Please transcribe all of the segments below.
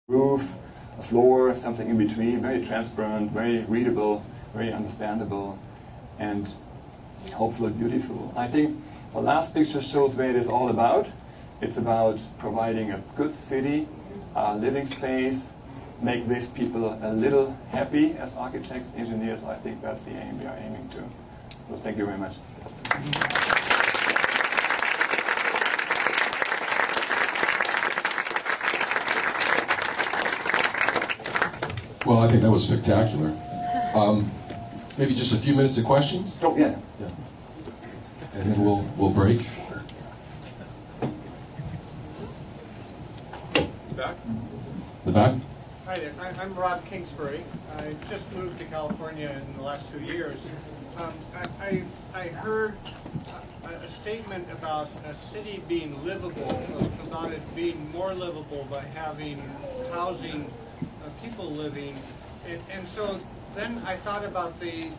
roof, a floor, something in between, very transparent, very readable, very understandable, and hopefully beautiful. I think the last picture shows where it is all about. It's about providing a good city, living space, make these people a little happy as architects, engineers. I think that's the aim we are aiming to. So thank you very much. Well, I think that was spectacular. Maybe just a few minutes of questions? Oh, yeah. And then we'll break. Back? The back? Hi there, I'm Rob Kingsbury. I just moved to California in the last 2 years. I heard a statement about a city being livable, about it being more livable by having housing, people living, and so then I thought about the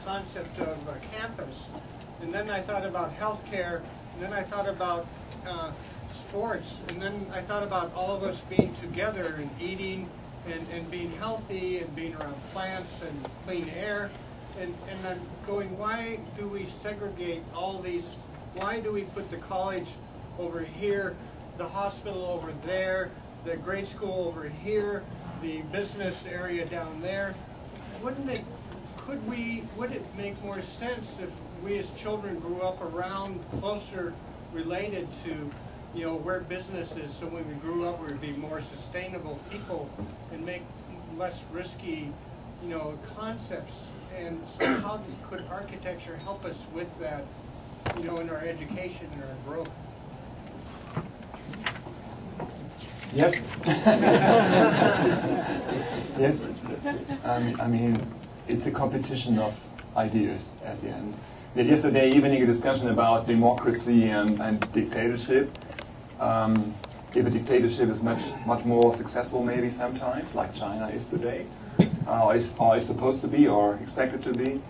concept of a campus, and then I thought about healthcare, and then I thought about sports, and then I thought about all of us being together and eating and being healthy and being around plants and clean air, and I'm going, why do we segregate all these? Why do we put the college over here, the hospital over there, the grade school over here, the business area down there? Would it make more sense if we as children grew up around, closer related to, you know, where business is, so when we grew up we would be more sustainable people and make less risky, you know, concepts? And so how could architecture help us with that, you know, in our education and our growth? Yes. Yes. I mean, it's a competition of ideas at the end. We had yesterday evening a discussion about democracy and dictatorship. If a dictatorship is much more successful maybe sometimes, like China is today, or is supposed to be or expected to be,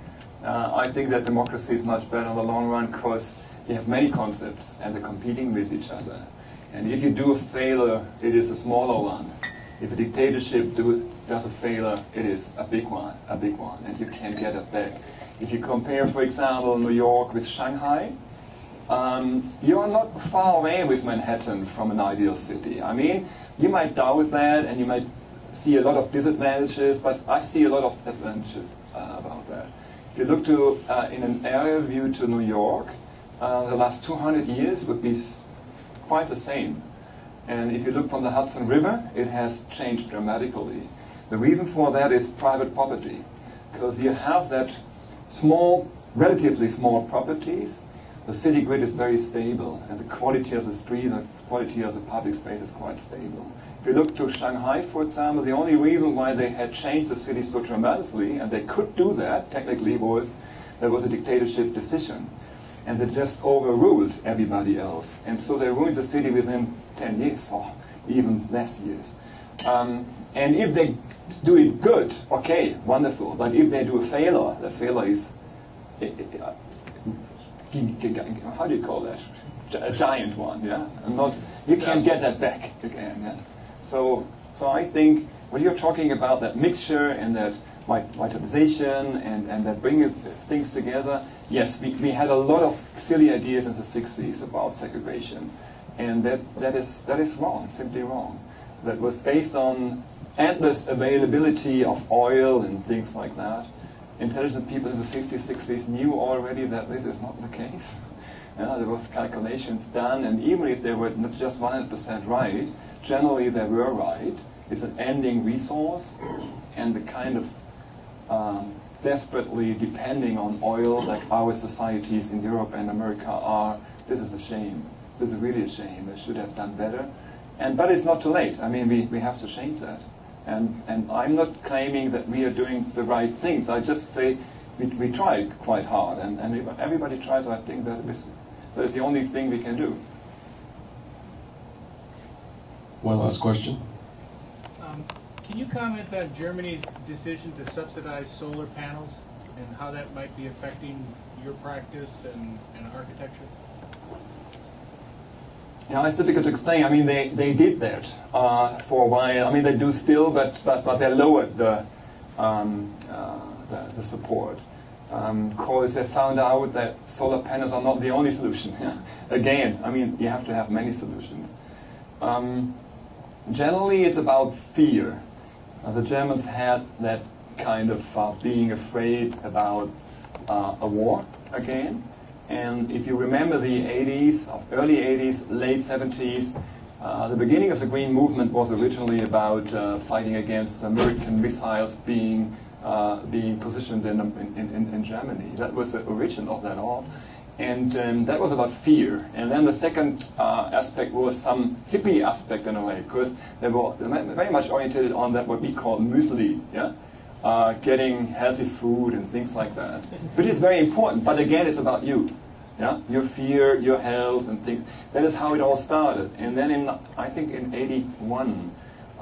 I think that democracy is much better in the long run because you have many concepts and they're competing with each other. And if you do a failure, it is a smaller one. If a dictatorship does a failure, it is a big one, and you can't get it back. If you compare, for example, New York with Shanghai, you are not far away with Manhattan from an ideal city. I mean, you might doubt that, and you might see a lot of disadvantages, but I see a lot of advantages about that. If you look to in an aerial view to New York, the last 200 years would be quite the same. And if you look from the Hudson River, it has changed dramatically. The reason for that is private property, because you have that small, relatively small properties. The city grid is very stable, and the quality of the street, the quality of the public space is quite stable. If you look to Shanghai, for example, the only reason why they had changed the city so dramatically, and they could do that technically, was there was a dictatorship decision. And they just overruled everybody else. And so they ruined the city within 10 years, or even less years. And if they do it good, okay, wonderful. But if they do a failure, the failure is, how do you call that? A giant one, yeah? And not, you can't get that back again, yeah? So I think when you're talking about that mixture and that vitalization and that bringing things together, yes, we had a lot of silly ideas in the 60s about segregation, and that is wrong, simply wrong. That was based on endless availability of oil and things like that. Intelligent people in the 50s, 60s knew already that this is not the case. There was calculations done, and even if they were not just 100% right, generally they were right. It's an ending resource, and the kind of desperately depending on oil like our societies in Europe and America are, this is a shame. This is really a shame. They should have done better. But it's not too late. I mean, we have to change that. And I'm not claiming that we are doing the right things. I just say we try quite hard. And if everybody tries, I think that is the only thing we can do. One last question. Can you comment on Germany's decision to subsidize solar panels and how that might be affecting your practice and architecture? Yeah, it's difficult to explain. I mean, they did that for a while. I mean, they do still, but they lowered the support. Because they found out that solar panels are not the only solution. Again, I mean, you have to have many solutions. Generally, it's about fear. The Germans had that kind of being afraid about a war again. And if you remember the 80s, early 80s, late 70s, the beginning of the Green Movement was originally about fighting against American missiles being positioned in Germany. That was the origin of that all. And that was about fear. And then the second aspect was some hippie aspect in a way, because they were very much oriented on that what we call muesli, yeah? Getting healthy food and things like that, which is very important. But again, it's about you, yeah, your fear, your health, and things. That is how it all started. And then I think in '81,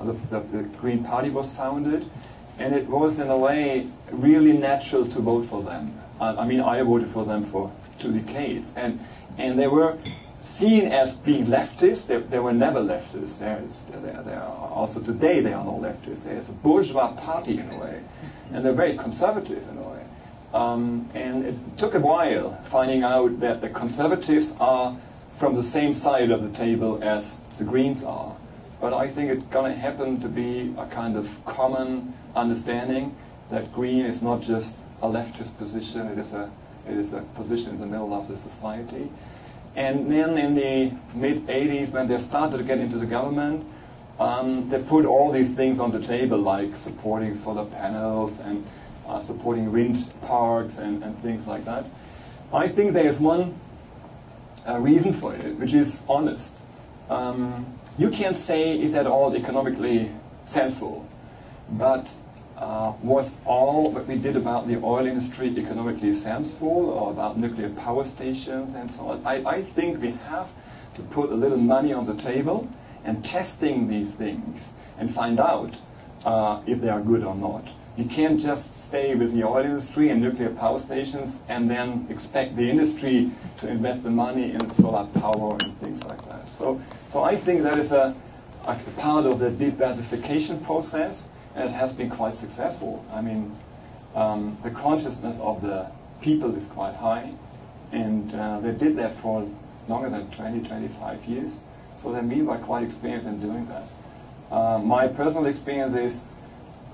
the Green Party was founded, and it was in a way really natural to vote for them. I mean, I voted for them for 2 decades, and they were seen as being leftists. They were never leftists. They are also today they are not leftists. There's a bourgeois party in a way, and they're very conservative in a way. And it took a while finding out that the conservatives are from the same side of the table as the Greens are. But I think it's going to happen to be a kind of common understanding that Green is not just a leftist position. It is a position in the middle of the society. And then in the mid-80s, when they started to get into the government, they put all these things on the table, like supporting solar panels and supporting wind parks and things like that. I think there is one reason for it, which is honest. You can't say is that all economically sensible, but was all what we did about the oil industry economically sensible, or about nuclear power stations and so on? I think we have to put a little money on the table and testing these things and find out if they are good or not. You can't just stay with the oil industry and nuclear power stations and then expect the industry to invest the money in solar power and things like that. So I think that is a part of the diversification process. And it has been quite successful. I mean, the consciousness of the people is quite high, and they did that for longer than 20, 25 years. So they're meanwhile quite experienced in doing that. My personal experience is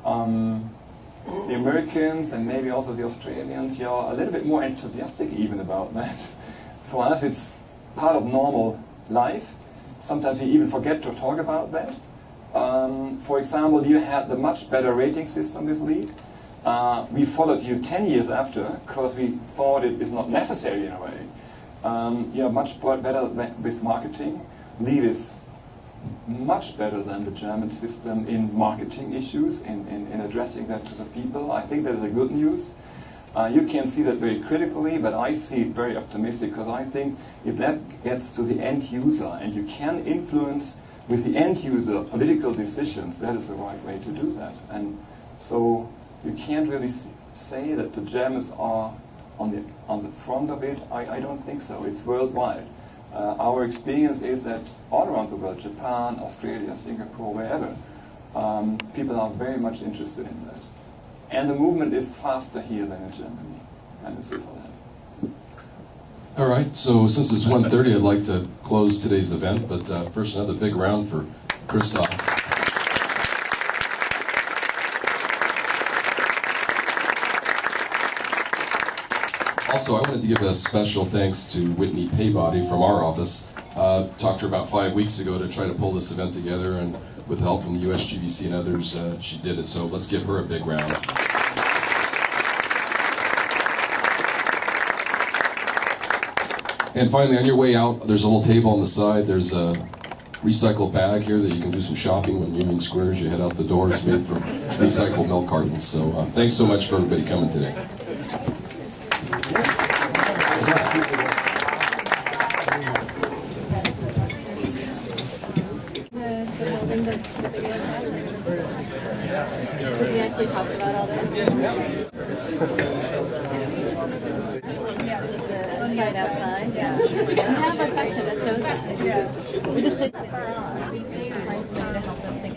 the Americans and maybe also the Australians, you are a little bit more enthusiastic even about that. For us, it's part of normal life. Sometimes we even forget to talk about that. For example, you had the much better rating system with LEED. We followed you 10 years after because we thought it is not necessary in a way. You are much better with marketing. LEED is much better than the German system in marketing issues, in addressing that to the people. I think that is a good news. You can see that very critically, but I see it very optimistic, because I think if that gets to the end user and you can influence with the end user political decisions, that is the right way to do that. And so you can't really say that the Germans are on the front of it. I don't think so. It's worldwide. Our experience is that all around the world, Japan, Australia, Singapore, wherever, people are very much interested in that. And the movement is faster here than in Germany and in Switzerland. All right, so since it's 1:30, I'd like to close today's event, but first another big round for Christoph. Also, I wanted to give a special thanks to Whitney Paybody from our office. Talked to her about 5 weeks ago to try to pull this event together, and with help from the USGBC and others, she did it. So let's give her a big round. And finally, on your way out, there's a little table on the side. There's a recycled bag here that you can do some shopping when Union Square as you head out the door. It's made from recycled milk cartons. So thanks so much for everybody coming today. Did we actually talk about all this? Find out. outside. We have a section that shows us. We just did.